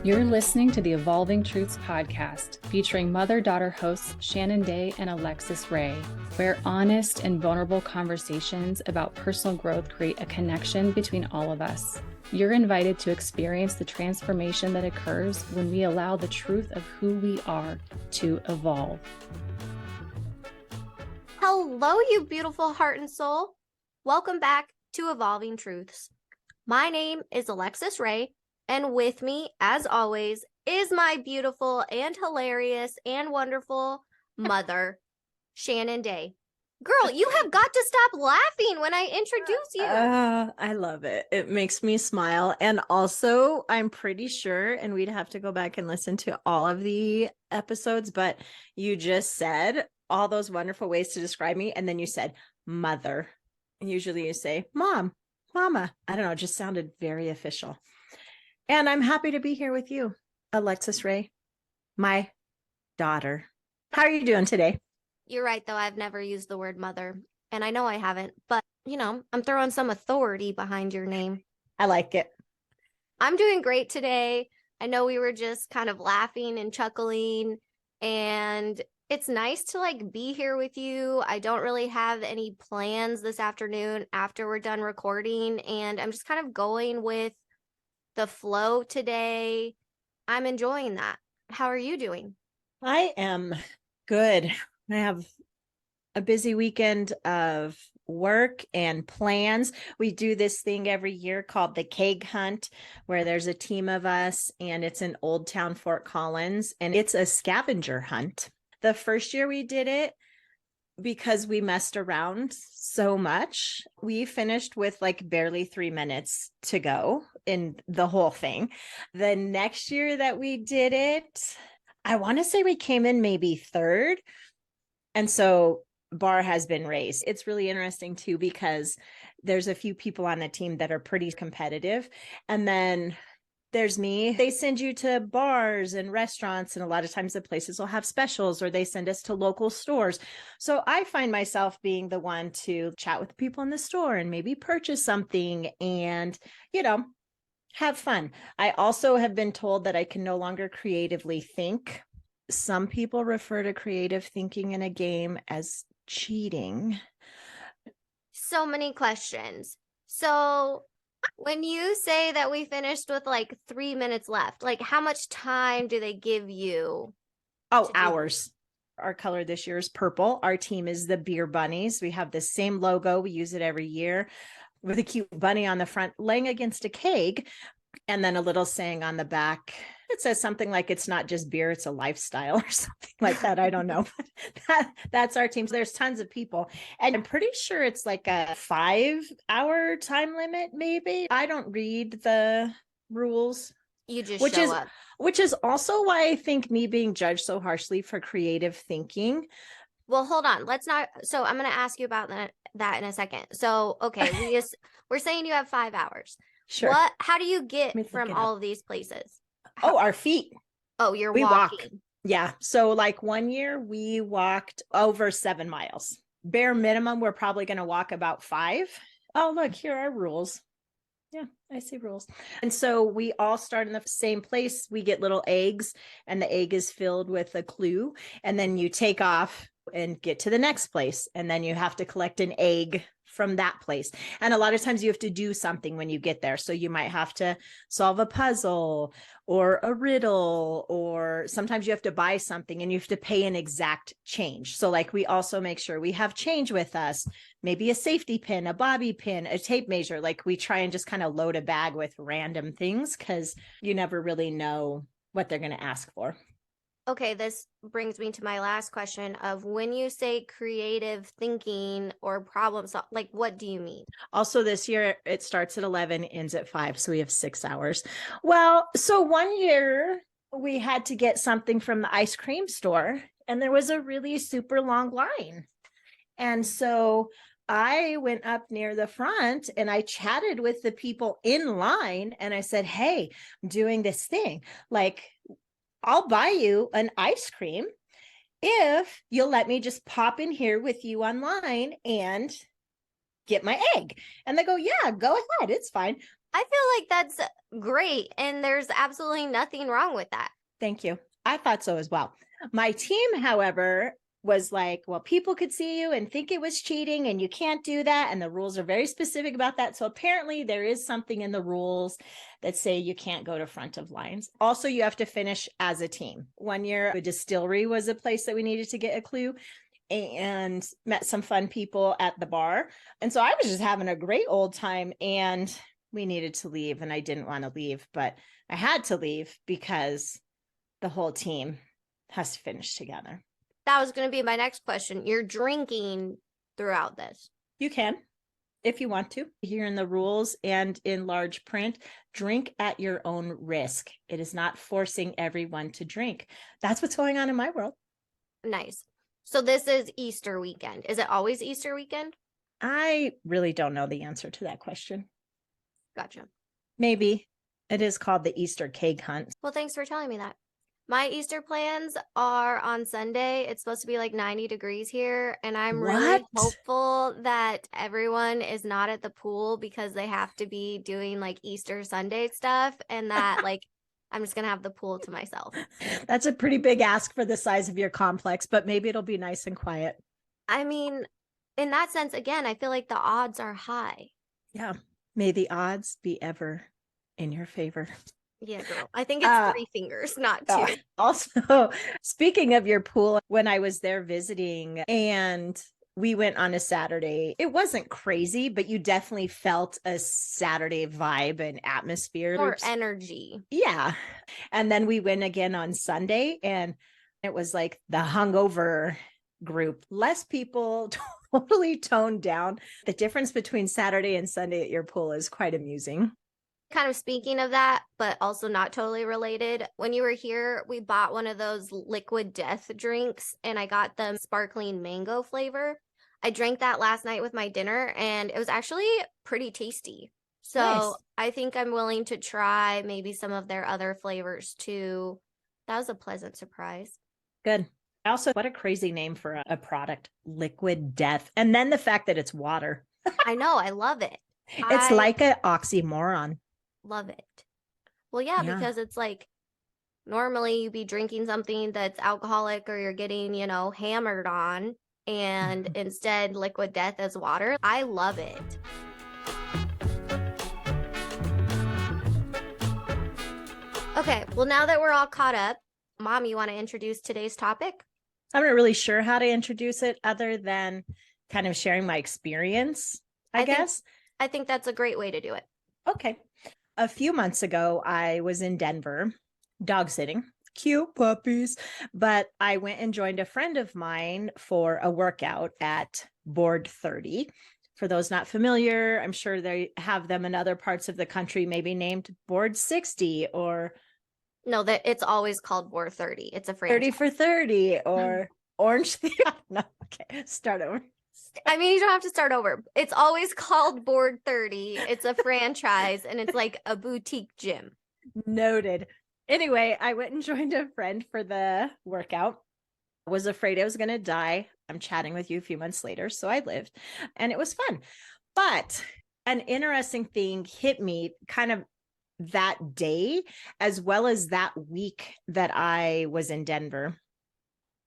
You're listening to the Evolving Truths podcast, featuring mother-daughter hosts Shannon and Alexus Ray, where honest and vulnerable conversations about personal growth create a connection between all of us. You're invited to experience the transformation that occurs when we allow the truth of who we are to evolve. Hello, you beautiful heart and soul. Welcome back to Evolving Truths. My name is Alexus Ray, and with me, as always, is my beautiful and hilarious and wonderful mother, Shannon Day. Girl, you have got to stop laughing when I introduce you. I love it. It makes me smile. And also, I'm pretty sure, and we'd have to go back and listen to all of the episodes, but you just said all those wonderful ways to describe me. And then you said mother. And usually you say mom, mama. I don't know. It just sounded very official. And I'm happy to be here with you, Alexus Ray, my daughter. How are you doing today? You're right, though. I've never used the word mother, and I know I haven't, but, I'm throwing some authority behind your name. I like it. I'm doing great today. I know we were just kind of laughing and chuckling, and it's nice to be here with you. I don't really have any plans this afternoon after we're done recording, and I'm just kind of going with the flow today. I'm enjoying that. How are you doing? I am good. I have a busy weekend of work and plans. We do this thing every year called the Keg Hunt, where there's a team of us and it's in Old Town Fort Collins, and it's a scavenger hunt. The first year we did it, because we messed around so much, we finished with barely 3 minutes to go in the whole thing. The next year that we did it, I want to say we came in maybe third. And so bar has been raised. It's really interesting too, because there's a few people on the team that are pretty competitive. And then there's me. They send you to bars and restaurants, and a lot of times the places will have specials, or they send us to local stores. So I find myself being the one to chat with people in the store and maybe purchase something and, have fun. I also have been told that I can no longer creatively think. Some people refer to creative thinking in a game as cheating. So many questions. So when you say that we finished with 3 minutes left, how much time do they give you? Oh, hours. Our color this year is purple. Our team is the Beer Bunnies. We have the same logo. We use it every year with a cute bunny on the front laying against a keg, and then a little saying on the back. It says something like, it's not just beer, it's a lifestyle, or something like that. I don't know. That's our team. So there's tons of people. And I'm pretty sure it's a 5-hour time limit, maybe. I don't read the rules. You just show up. Which is also why I think me being judged so harshly for creative thinking. Well, hold on. Let's not. So I'm going to ask you about that in a second. So, okay, we're saying you have 5 hours. Sure. How do you get from all of these places? Our feet. Oh, we walk. Yeah. So 1 year we walked over 7 miles. Bare minimum, we're probably going to walk about 5. Oh, look, here are rules. Yeah, I see rules. And so we all start in the same place. We get little eggs, and the egg is filled with a clue. And then you take off and get to the next place. And then you have to collect an egg from that place. And a lot of times you have to do something when you get there. So you might have to solve a puzzle or a riddle, or sometimes you have to buy something and you have to pay an exact change. So we also make sure we have change with us, maybe a safety pin, a bobby pin, a tape measure. We try and just kind of load a bag with random things, because you never really know what they're going to ask for. Okay, this brings me to my last question of, when you say creative thinking or problem solving, what do you mean? Also this year, it starts at 11, ends at 5. So we have 6 hours. Well, so 1 year we had to get something from the ice cream store, and there was a really super long line. And so I went up near the front and I chatted with the people in line, and I said, hey, I'm doing this thing. I'll buy you an ice cream if you'll let me just pop in here with you online and get my egg. And they go, yeah, go ahead. It's fine. I feel like that's great. And there's absolutely nothing wrong with that. Thank you. I thought so as well. My team, however, was like, well, people could see you and think it was cheating and you can't do that. And the rules are very specific about that. So apparently there is something in the rules that say you can't go to front of lines. Also, you have to finish as a team. One year, a distillery was a place that we needed to get a clue and met some fun people at the bar. And so I was just having a great old time and we needed to leave and I didn't want to leave, but I had to leave because the whole team has to finish together. That was going to be my next question. You're drinking throughout this. You can, if you want to. Here in the rules and in large print, drink at your own risk. It is not forcing everyone to drink. That's what's going on in my world. Nice. So this is Easter weekend. Is it always Easter weekend? I really don't know the answer to that question. Gotcha. Maybe it is called the Easter keg hunt. Well, thanks for telling me that. My Easter plans are on Sunday. It's supposed to be like 90 degrees here. And I'm really hopeful that everyone is not at the pool because they have to be doing like Easter Sunday stuff. And that like, I'm just going to have the pool to myself. That's a pretty big ask for the size of your complex, but maybe it'll be nice and quiet. I mean, in that sense, again, I feel like the odds are high. Yeah. May the odds be ever in your favor. Yeah, girl. I think it's 3 fingers, not 2. Also, speaking of your pool, when I was there visiting and we went on a Saturday, it wasn't crazy, but you definitely felt a Saturday vibe and atmosphere. More energy. Yeah. And then we went again on Sunday and it was like the hungover group, less people, totally toned down. The difference between Saturday and Sunday at your pool is quite amusing. Kind of speaking of that, but also not totally related. When you were here, we bought one of those liquid death drinks and I got the sparkling mango flavor. I drank that last night with my dinner and it was actually pretty tasty. So nice. I think I'm willing to try maybe some of their other flavors too. That was a pleasant surprise. Good. Also, what a crazy name for a product, liquid death. And then the fact that it's water. I know. I love it. It's like an oxymoron. Love it. Well, yeah, because it's like normally you'd be drinking something that's alcoholic or you're getting, hammered on, and instead liquid death as water. I love it. Okay, well, now that we're all caught up, Mom, you want to introduce today's topic? I'm not really sure how to introduce it other than kind of sharing my experience, I guess. I think that's a great way to do it. Okay. A few months ago, I was in Denver dog sitting, cute puppies, but I went and joined a friend of mine for a workout at Board 30. For those not familiar, I'm sure they have them in other parts of the country, maybe named Board 60 or... No, that it's always called Board 30. It's a franchise. 30 for 30 or Orange. No, okay, start over. I mean, you don't have to start over. It's always called Board 30. It's a franchise and it's like a boutique gym. Noted. Anyway, I went and joined a friend for the workout. Was afraid I was going to die. I'm chatting with you a few months later, so I lived and it was fun. But an interesting thing hit me kind of that day, as well as that week that I was in Denver,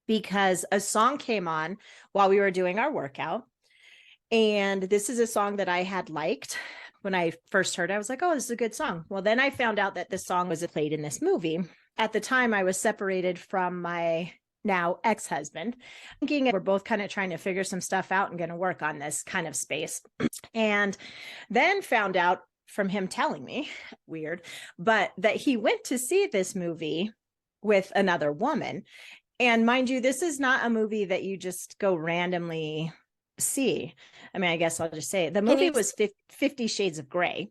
because a song came on while we were doing our workout. And this is a song that I had liked when I first heard it. I was like, oh, this is a good song. Well, then I found out that this song was played in this movie. At the time, I was separated from my now ex-husband, thinking we're both kind of trying to figure some stuff out and going to work on this kind of space. And then found out from him telling me, weird, but that he went to see this movie with another woman. And mind you, this is not a movie that you just go randomly see. I mean, I guess I'll just say it. The movie was 50 Shades of Grey.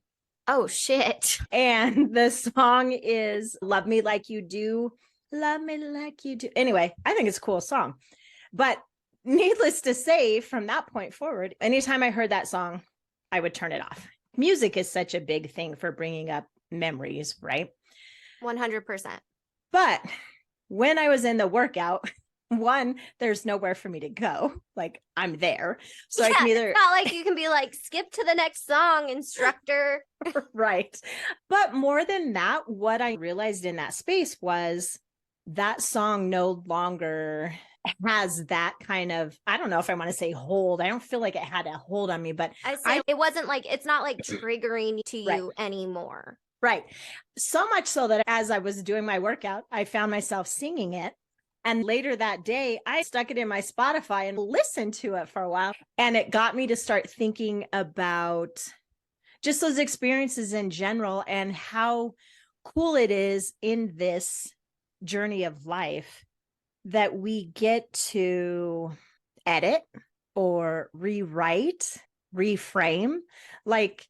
Oh, shit. And the song is Love Me Like You Do. Love Me Like You Do. Anyway, I think it's a cool song. But needless to say, from that point forward, anytime I heard that song, I would turn it off. Music is such a big thing for bringing up memories, right? 100%. But when I was in the workout, one, there's nowhere for me to go. Like I'm there. So I Yeah, can either, it's not like you can be like, skip to the next song, instructor. right. But more than that, what I realized in that space was that song no longer has that kind of, I don't know if I want to say hold. I don't feel like it had a hold on me, but I say it wasn't like, it's not like triggering to Right. you anymore. right. So much so that as I was doing my workout, I found myself singing it. And later that day, I stuck it in my Spotify and listened to it for a while. And it got me to start thinking about just those experiences in general and how cool it is in this journey of life that we get to edit or rewrite, reframe. Like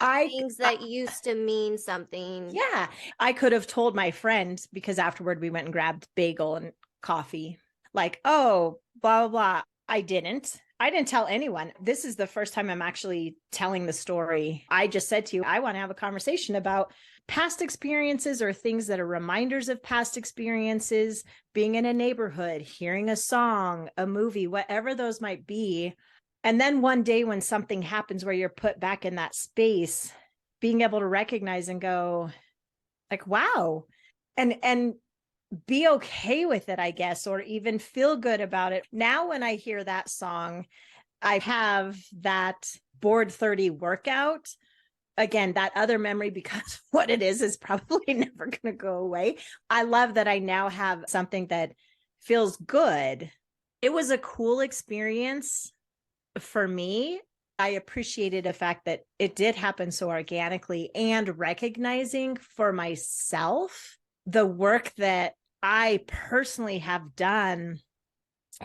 Things that used to mean something. yeah, I could have told my friend because afterward we went and grabbed bagel and coffee, like, oh, blah, blah, blah. I didn't tell anyone. This is the first time I'm actually telling the story. I just said to you, I want to have a conversation about past experiences or things that are reminders of past experiences, being in a neighborhood, hearing a song, a movie, whatever those might be. And then one day when something happens where you're put back in that space, being able to recognize and go like, wow, and be okay with it, I guess, or even feel good about it. Now, when I hear that song, I have that board 30 workout. Again, that other memory, because what it is probably never going to go away. I love that I now have something that feels good. It was a cool experience for me. I appreciated the fact that it did happen so organically and recognizing for myself the work that I personally have done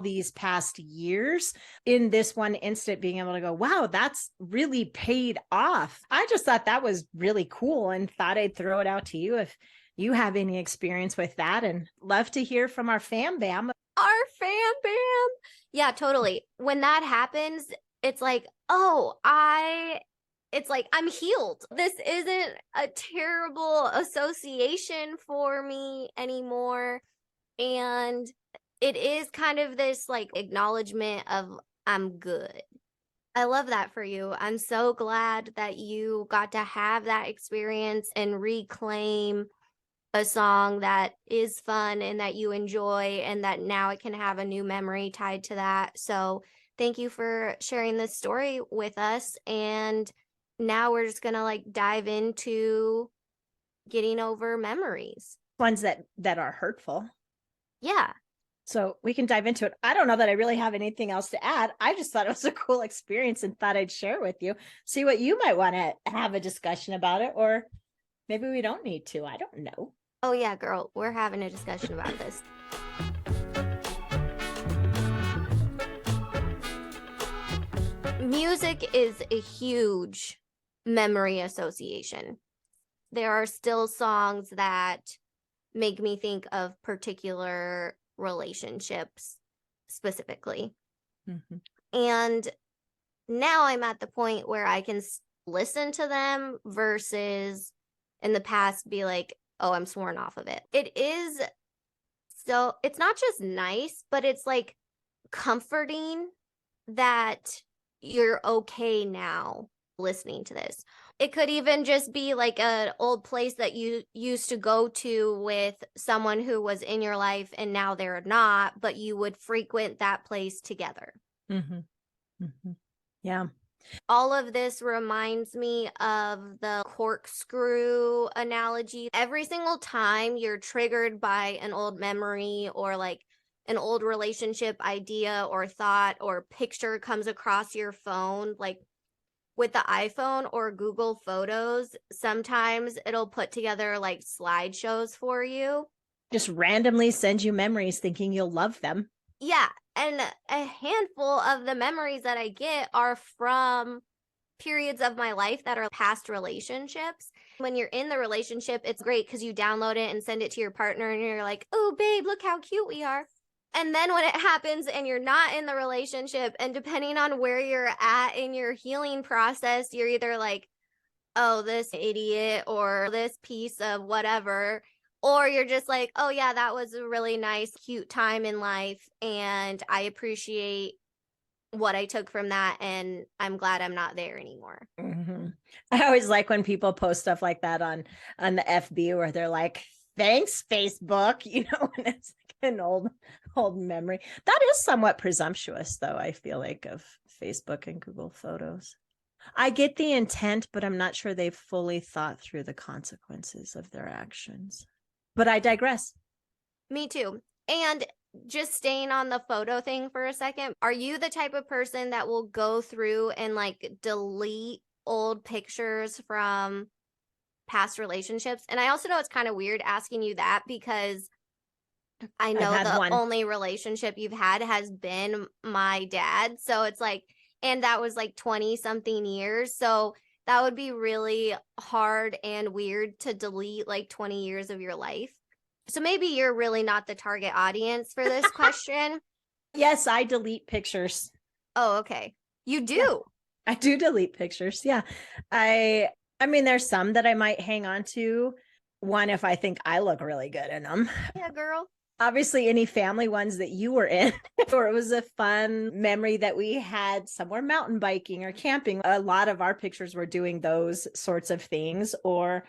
these past years in this one instant, being able to go, wow, that's really paid off. I just thought that was really cool and thought I'd throw it out to you if you have any experience with that, and love to hear from our fam bam. Our fan bam. Yeah, totally. When that happens, it's like, it's like I'm healed. This isn't a terrible association for me anymore. And it is kind of this like acknowledgement of I'm good. I love that for you. I'm so glad that you got to have that experience and reclaim a song that is fun and that you enjoy, and that now it can have a new memory tied to that. So thank you for sharing this story with us. And now we're just gonna like dive into getting over memories. Ones that are hurtful. Yeah. So we can dive into it. I don't know that I really have anything else to add. I just thought it was a cool experience and thought I'd share with you. See what you might want to have a discussion about it, or maybe we don't need to. I don't know. Oh yeah, girl, we're having a discussion about this. Music is a huge memory association. There are still songs that make me think of particular relationships specifically. Mm-hmm. And now I'm at the point where I can listen to them versus in the past be like, oh, I'm sworn off of it. It is, so it's not just nice, but it's like comforting that you're okay now listening to this. It could even just be like an old place that you used to go to with someone who was in your life and now they're not, but you would frequent that place together. Mm-hmm. Mm-hmm. Yeah. All of this reminds me of the corkscrew analogy. Every single time you're triggered by an old memory or like an old relationship idea or thought or picture comes across your phone, like with the iPhone or Google Photos, sometimes it'll put together like slideshows for you. Just randomly send you memories thinking you'll love them. Yeah. And a handful of the memories that I get are from periods of my life that are past relationships. When you're in the relationship, it's great because you download it and send it to your partner and you're like, oh, babe, look how cute we are. And then when it happens and you're not in the relationship, and depending on where you're at in your healing process, you're either like, oh, this idiot or this piece of whatever, Or you're just like, oh yeah, that was a really nice, cute time in life, and I appreciate what I took from that, and I'm glad I'm not there anymore. Mm-hmm. I always like when people post stuff like that on the FB where they're like, thanks, Facebook, and it's like an old memory. That is somewhat presumptuous, though, I feel like, of Facebook and Google Photos. I get the intent, but I'm not sure they've fully thought through the consequences of their actions. But I digress. Me too. And just staying on the photo thing for a second, are you the type of person that will go through and like delete old pictures from past relationships? And I also know it's kind of weird asking you that because I know the only relationship you've had has been my dad. So it's like, and that was like 20 something years. So that would be really hard and weird to delete like 20 years of your life. So maybe you're really not the target audience for this question. Yes, I delete pictures. Oh, okay. You do? Yeah, I do delete pictures. Yeah. I mean, there's some that I might hang on to. One, if I think I look really good in them. Yeah, girl. Obviously, any family ones that you were in, or it was a fun memory that we had somewhere mountain biking or camping. A lot of our pictures were doing those sorts of things, or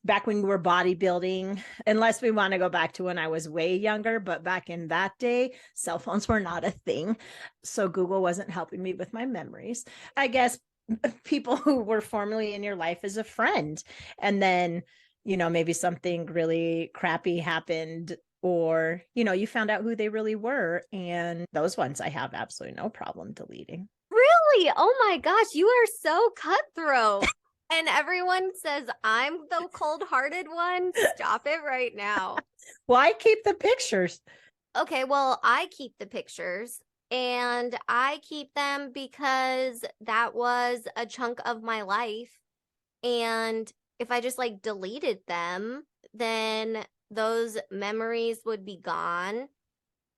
back when we were bodybuilding, unless we want to go back to when I was way younger. But back in that day, cell phones were not a thing. So Google wasn't helping me with my memories. I guess people who were formerly in your life as a friend, and then, maybe something really crappy happened, or, you found out who they really were. And those ones I have absolutely no problem deleting. Really? Oh my gosh, you are so cutthroat. And everyone says I'm the cold-hearted one. Stop it right now. Well, I keep the pictures. Okay, well, I keep the pictures, and I keep them because that was a chunk of my life. And if I just like deleted them, then those memories would be gone.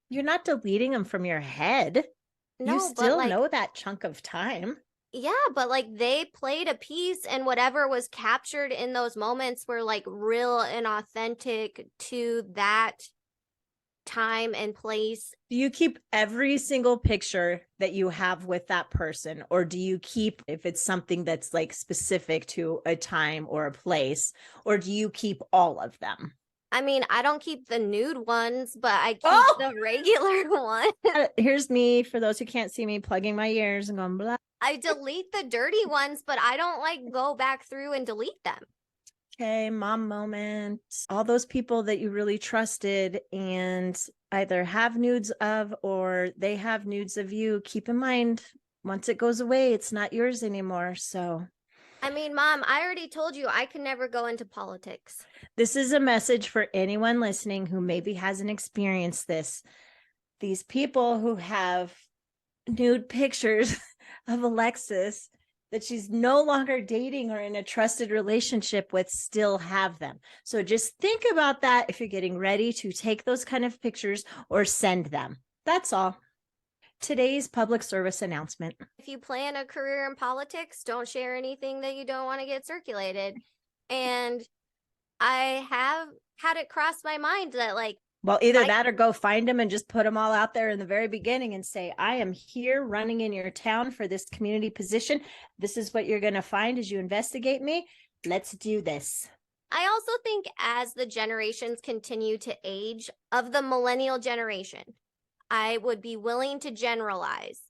You're not deleting them from your head. No, you still but know that chunk of time. Yeah, but like they played a piece, and whatever was captured in those moments were like real and authentic to that time and place. Do you keep every single picture that you have with that person, or do you keep, if it's something that's like specific to a time or a place, or do you keep all of them? I mean, I don't keep the nude ones, but I keep the regular one. Here's me, for those who can't see me, plugging my ears and going blah. I delete the dirty ones, but I don't like go back through and delete them. Okay, mom moment. All those people that you really trusted and either have nudes of or they have nudes of you, keep in mind, once it goes away, it's not yours anymore. So, I mean, Mom, I already told you I can never go into politics. This is a message for anyone listening who maybe hasn't experienced this. These people who have nude pictures of Alexus that she's no longer dating or in a trusted relationship with still have them. So just think about that if you're getting ready to take those kind of pictures or send them. That's all. Today's public service announcement. If you plan a career in politics, don't share anything that you don't want to get circulated. And I have had it cross my mind that well, either that or go find them and just put them all out there in the very beginning and say, I am here running in your town for this community position. This is what you're going to find as you investigate me. Let's do this. I also think as the generations continue to age, of the millennial generation, I would be willing to generalize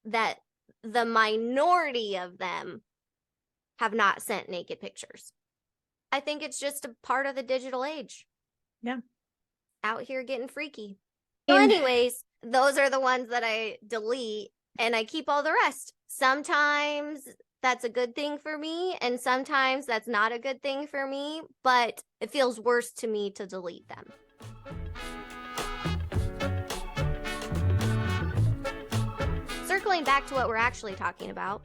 that the minority of them have not sent naked pictures. I think it's just a part of the digital age. Yeah. Out here getting freaky. So anyways, those are the ones that I delete, and I keep all the rest. Sometimes that's a good thing for me, and sometimes that's not a good thing for me, but it feels worse to me to delete them. Circling back to what we're actually talking about,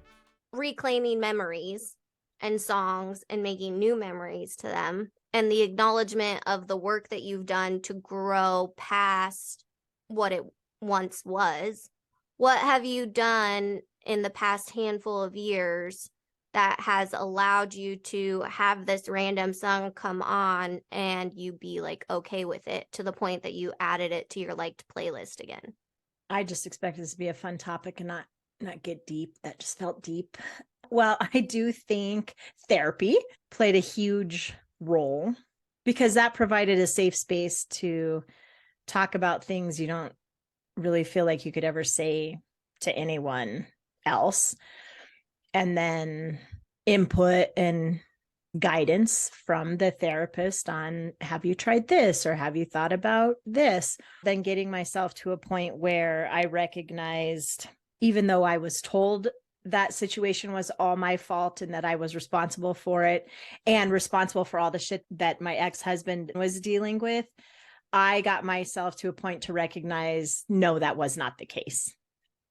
reclaiming memories and songs and making new memories to them, and the acknowledgement of the work that you've done to grow past what it once was. What have you done in the past handful of years that has allowed you to have this random song come on and you be like okay with it to the point that you added it to your liked playlist again? I just expected this to be a fun topic and not get deep. That just felt deep. Well, I do think therapy played a huge role because that provided a safe space to talk about things you don't really feel like you could ever say to anyone else. And then input and guidance from the therapist on, have you tried this or have you thought about this? Then getting myself to a point where I recognized, even though I was told that situation was all my fault and that I was responsible for it and responsible for all the shit that my ex-husband was dealing with, I got myself to a point to recognize, no, that was not the case.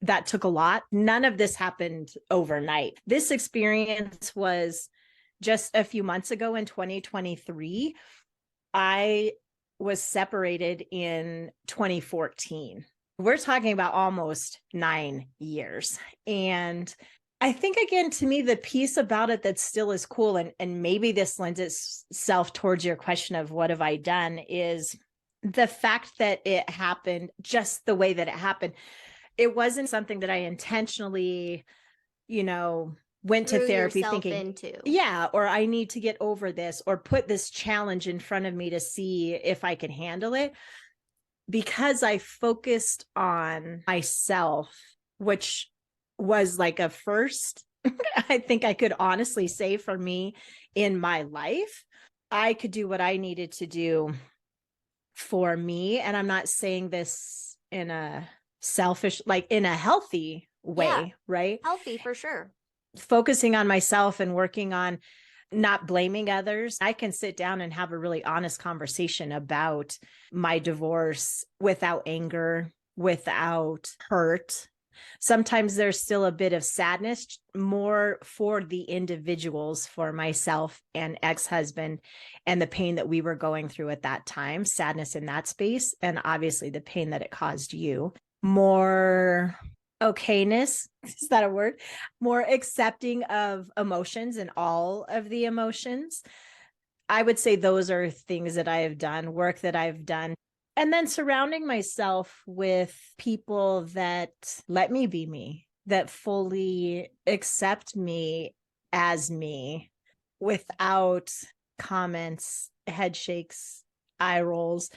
That took a lot. None of this happened overnight. This experience was just a few months ago in 2023. I was separated in 2014. We're talking about almost 9 years. And I think, again, to me, the piece about it that still is cool, and maybe this lends itself towards your question of what have I done, is the fact that it happened just the way that it happened. It wasn't something that I intentionally, went to therapy thinking, yeah, or I need to get over this or put this challenge in front of me to see if I can handle it. Because I focused on myself, which was like a first, I think I could honestly say for me in my life, I could do what I needed to do for me. And I'm not saying this in a selfish, like in a healthy way, Yeah, right? healthy for sure. Focusing on myself and working on not blaming others. I can sit down and have a really honest conversation about my divorce without anger, without hurt. Sometimes there's still a bit of sadness, more for the individuals, for myself and ex-husband, and the pain that we were going through at that time, sadness in that space, and obviously the pain that it caused you. More okayness, is that a word? More accepting of emotions and all of the emotions. I would say those are things that I have done, work that I've done. And then surrounding myself with people that let me be me, that fully accept me as me without comments, head shakes, eye rolls.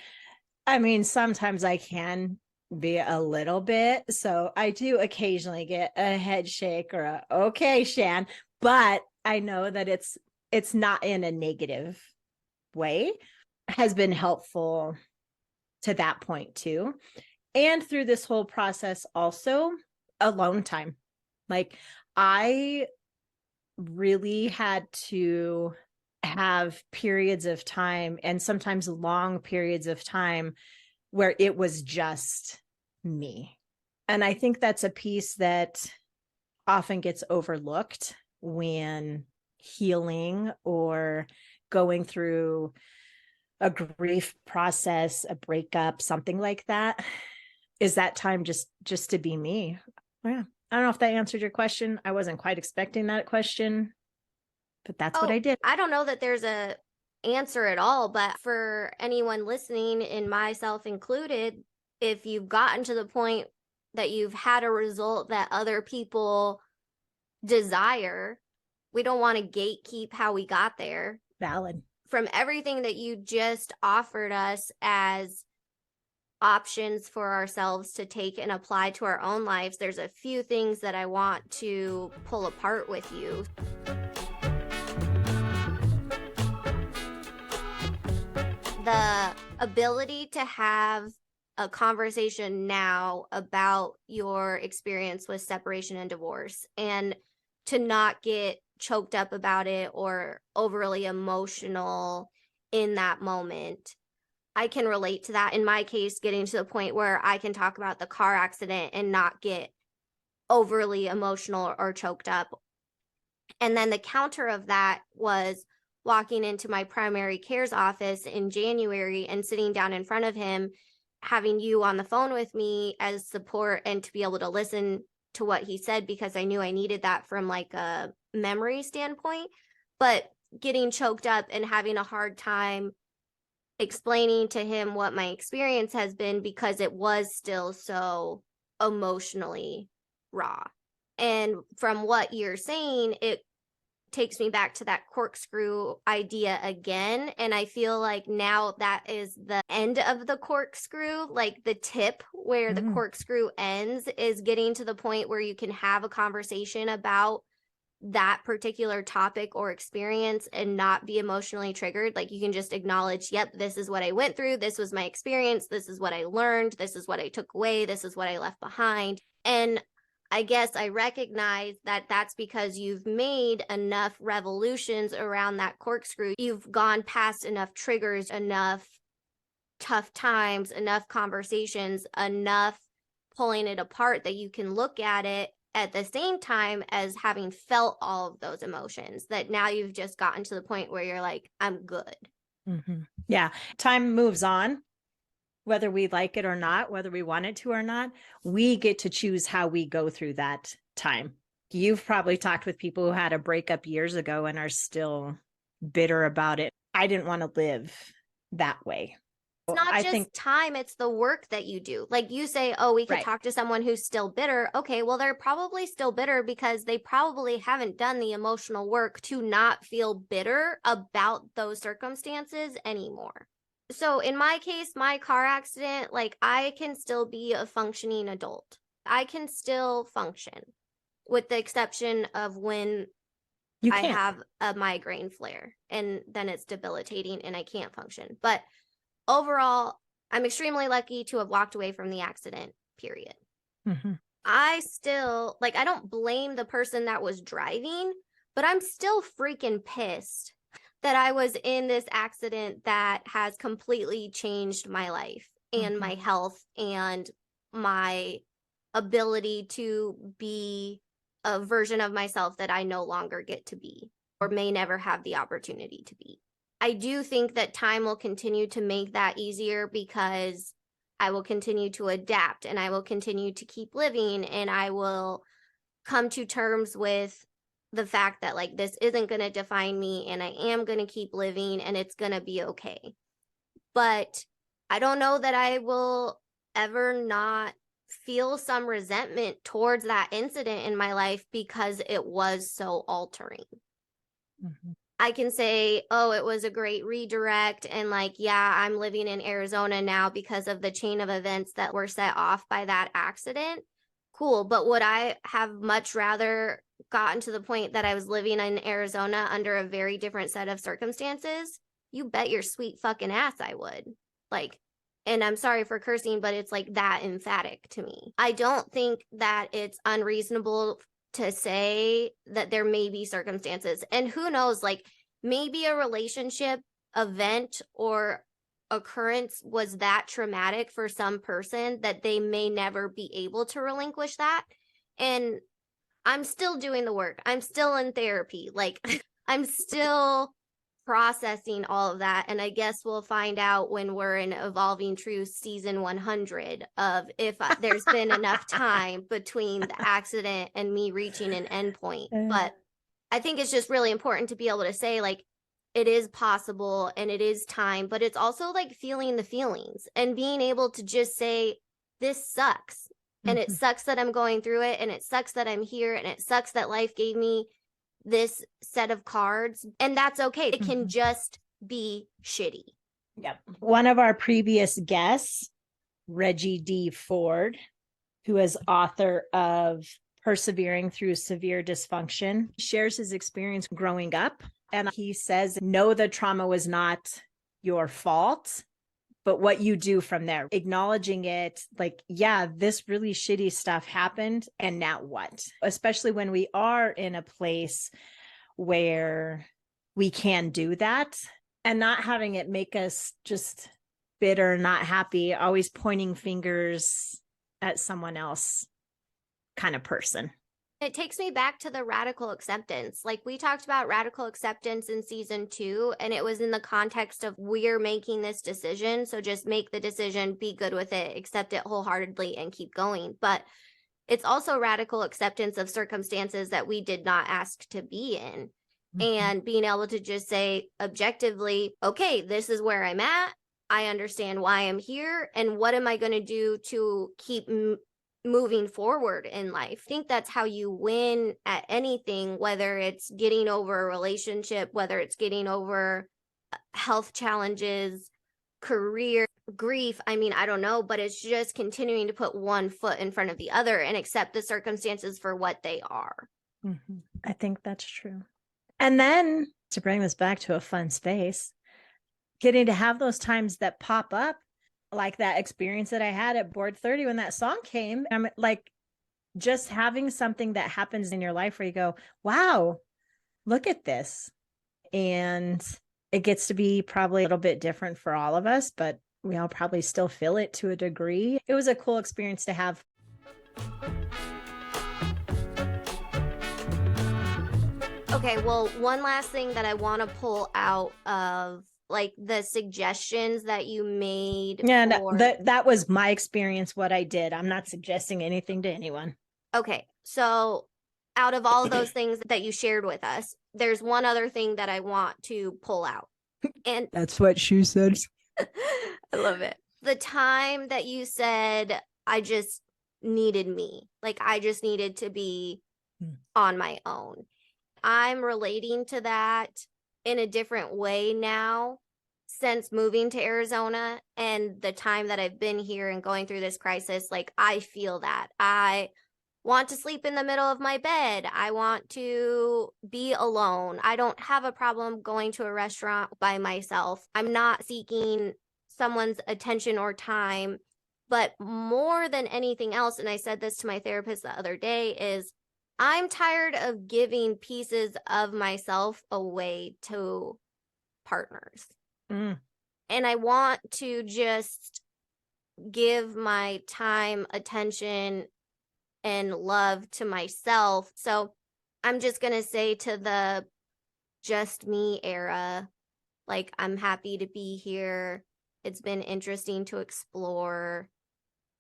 I mean, sometimes I can be a little bit. So I do occasionally get a head shake or a, okay, Shan, but I know that it's not in a negative way. Has been helpful to that point too. And through this whole process also, alone time. Like I really had to have periods of time, and sometimes long periods of time, where it was just me. And I think that's a piece that often gets overlooked when healing or going through a grief process, a breakup, something like that, is that time just to be me. Yeah. I don't know if that answered your question. I wasn't quite expecting that question, but that's what I did. I don't know that there's a answer at all, but for anyone listening, and myself included, if you've gotten to the point that you've had a result that other people desire, we don't want to gatekeep how we got there. Valid. From everything that you just offered us as options for ourselves to take and apply to our own lives, there's a few things that I want to pull apart with you. The ability to have a conversation now about your experience with separation and divorce, and to not get choked up about it or overly emotional in that moment. I can relate to that. In my case, getting to the point where I can talk about the car accident and not get overly emotional or choked up. And then the counter of that was walking into my primary care's office in January and sitting down in front of him, having you on the phone with me as support and to be able to listen to what he said because I knew I needed that from like a memory standpoint. But getting choked up and having a hard time explaining to him what my experience has been because it was still so emotionally raw. And from what you're saying, it takes me back to that corkscrew idea again. And I feel like now that is the end of the corkscrew, like the tip where the corkscrew ends is getting to the point where you can have a conversation about that particular topic or experience and not be emotionally triggered. Like you can just acknowledge, yep, this is what I went through. This was my experience. This is what I learned. This is what I took away. This is what I left behind. And I guess I recognize that that's because you've made enough revolutions around that corkscrew. You've gone past enough triggers, enough tough times, enough conversations, enough pulling it apart that you can look at it at the same time as having felt all of those emotions, that now you've just gotten to the point where you're like, I'm good. Yeah. Time moves on, whether we like it or not, whether we want it to or not. We get to choose how we go through that time. You've probably talked with people who had a breakup years ago and are still bitter about it. I didn't want to live that way. It's not just time, it's the work that you do. Like you say, oh, we could talk to someone who's still bitter. Okay, well, they're probably still bitter because they probably haven't done the emotional work to not feel bitter about those circumstances anymore. So in my case, my car accident, like I can still be a functioning adult. I can still function with the exception of when I have a migraine flare and then it's debilitating and I can't function. But overall, I'm extremely lucky to have walked away from the accident, period. I still, like, I don't blame the person that was driving, but I'm still freaking pissed that I was in this accident that has completely changed my life and my health and my ability to be a version of myself that I no longer get to be or may never have the opportunity to be. I do think that time will continue to make that easier because I will continue to adapt and I will continue to keep living and I will come to terms with the fact that like this isn't going to define me and I am going to keep living and it's going to be okay. But I don't know that I will ever not feel some resentment towards that incident in my life because it was so altering. I can say, oh, it was a great redirect. And like, yeah, I'm living in Arizona now because of the chain of events that were set off by that accident. Cool. But would I have much rather gotten to the point that I was living in Arizona under a very different set of circumstances? You bet your sweet fucking ass I would. Like, and I'm sorry for cursing, but it's like that emphatic to me. I don't think that it's unreasonable to say that there may be circumstances, and who knows, like maybe a relationship event or occurrence was that traumatic for some person that they may never be able to relinquish that. And I'm still doing the work. I'm still in therapy. Like I'm still processing all of that. And I guess we'll find out when we're in Evolving Truth season 100 of if there's been enough time between the accident and me reaching an endpoint. But I think it's just really important to be able to say like, it is possible and it is time, but it's also like feeling the feelings and being able to just say, this sucks. And it sucks that I'm going through it. And it sucks that I'm here. And it sucks that life gave me this set of cards, and that's okay. It can just be shitty. Yep. One of our previous guests, Reggie D. Ford, who is author of Persevering Through Severe Dysfunction, shares his experience growing up. And he says, no, the trauma was not your fault, but what you do from there, acknowledging it, like, yeah, this really shitty stuff happened. And now what? Especially when we are in a place where we can do that and not having it make us just bitter, not happy, always pointing fingers at someone else kind of person. It takes me back to the radical acceptance. Like we talked about radical acceptance in season 2, and it was in the context of we're making this decision. So just make the decision, be good with it, accept it wholeheartedly and keep going. But it's also radical acceptance of circumstances that we did not ask to be in. And being able to just say objectively, okay, this is where I'm at. I understand why I'm here. And what am I going to do to keep moving forward in life? I think that's how you win at anything, whether it's getting over a relationship, whether it's getting over health challenges, career, grief. I mean, I don't know, but it's just continuing to put one foot in front of the other and accept the circumstances for what they are. I think that's true. And then to bring this back to a fun space, getting to have those times that pop up, like that experience that I had at Board 30 when that song came. I'm like, just having something that happens in your life where you go, wow, look at this. And it gets to be probably a little bit different for all of us, but we all probably still feel it to a degree. It was a cool experience to have. Okay, well, one last thing that I want to pull out of like the suggestions that you made. And that was my experience, what I did. I'm not suggesting anything to anyone. Okay, so out of all those things that you shared with us, there's one other thing that I want to pull out. And that's what she said. I love it. The time that you said, I just needed me, like I just needed to be on my own. I'm relating to that in a different way now since moving to Arizona and the time that I've been here and going through this crisis. Like, I feel that. I want to sleep in the middle of my bed. I want to be alone. I don't have a problem going to a restaurant by myself. I'm not seeking someone's attention or time. But more than anything else, and I said this to my therapist the other day, is I'm tired of giving pieces of myself away to partners. And I want to just give my time, attention, and love to myself. So I'm just going to say to the just me era, like, I'm happy to be here. It's been interesting to explore.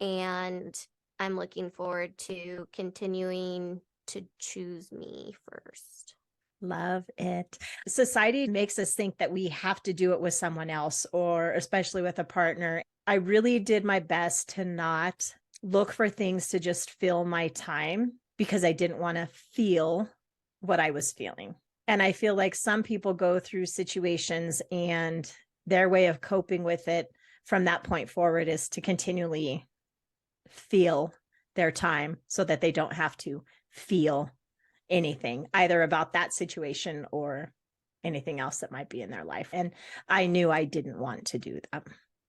And I'm looking forward to continuing to choose me first. Love it. Society makes us think that we have to do it with someone else, or especially with a partner. I really did my best to not look for things to just fill my time because I didn't want to feel what I was feeling. And I feel like some people go through situations and their way of coping with it from that point forward is to continually feel their time so that they don't have to feel anything either about that situation or anything else that might be in their life. And I knew I didn't want to do that.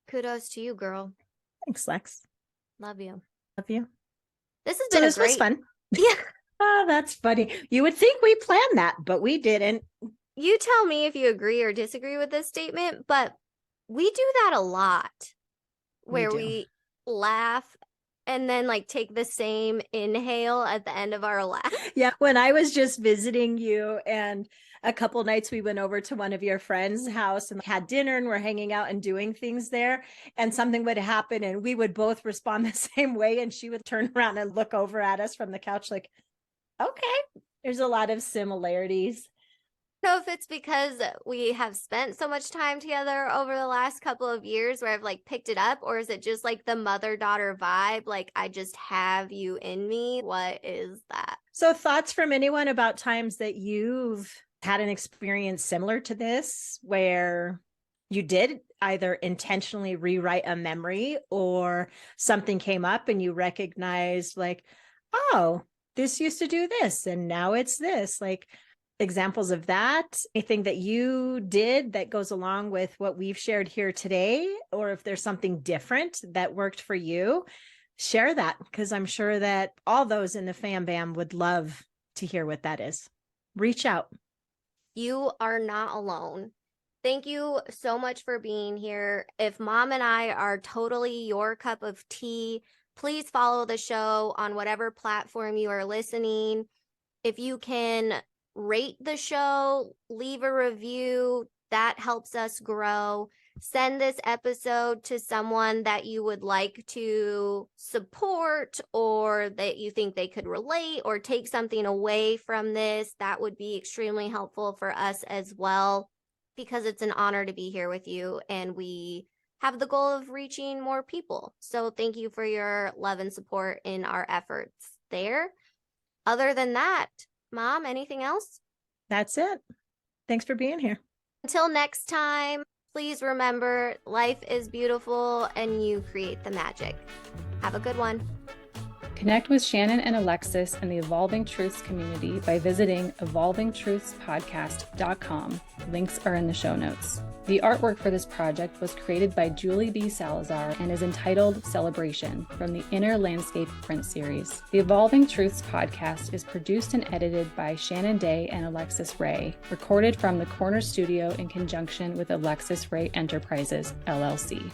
Kudos to you, girl. Thanks, Lex. Love you. Love you. This has been this was fun. Yeah. Oh, that's funny. You would think we planned that, but we didn't. You tell me if you agree or disagree with this statement, but we do that a lot where we laugh and then like take the same inhale at the end of our laugh. Yeah. When I was just visiting you and a couple nights we went over to one of your friends' house and had dinner and we're hanging out and doing things there, and something would happen and we would both respond the same way. And she would turn around and look over at us from the couch like, okay, there's a lot of similarities. Know if it's because we have spent so much time together over the last couple of years where I've like picked it up, or is it just like the mother-daughter vibe? Like, I just have you in me. What is that? So thoughts from anyone about times that you've had an experience similar to this, where you did either intentionally rewrite a memory or something came up and you recognized like, oh, this used to do this and now it's this, like examples of that, anything that you did that goes along with what we've shared here today, or if there's something different that worked for you, share that, because I'm sure that all those in the fam bam would love to hear what that is. Reach out. You are not alone. Thank you so much for being here. If Mom and I are totally your cup of tea, please follow the show on whatever platform you are listening. If you can rate the show, leave a review, That helps us grow. Send this episode to someone that you would like to support or that you think they could relate or take something away from this. That would be extremely helpful for us as well, because it's an honor to be here with you and we have the goal of reaching more people. So thank you for your love and support in our efforts there. Other than that, Mom, anything else? That's it. Thanks for being here. Until next time, please remember, life is beautiful and you create the magic. Have a good one. Connect with Shannon and Alexus and the Evolving Truths community by visiting evolvingtruthspodcast.com. Links are in the show notes. The artwork for this project was created by Julie B. Salazar and is entitled Celebration from the Inner Landscape print series. The Evolving Truths podcast is produced and edited by Shannon Day and Alexus Ray, recorded from the Corner Studio in conjunction with Alexus Ray Enterprises, LLC.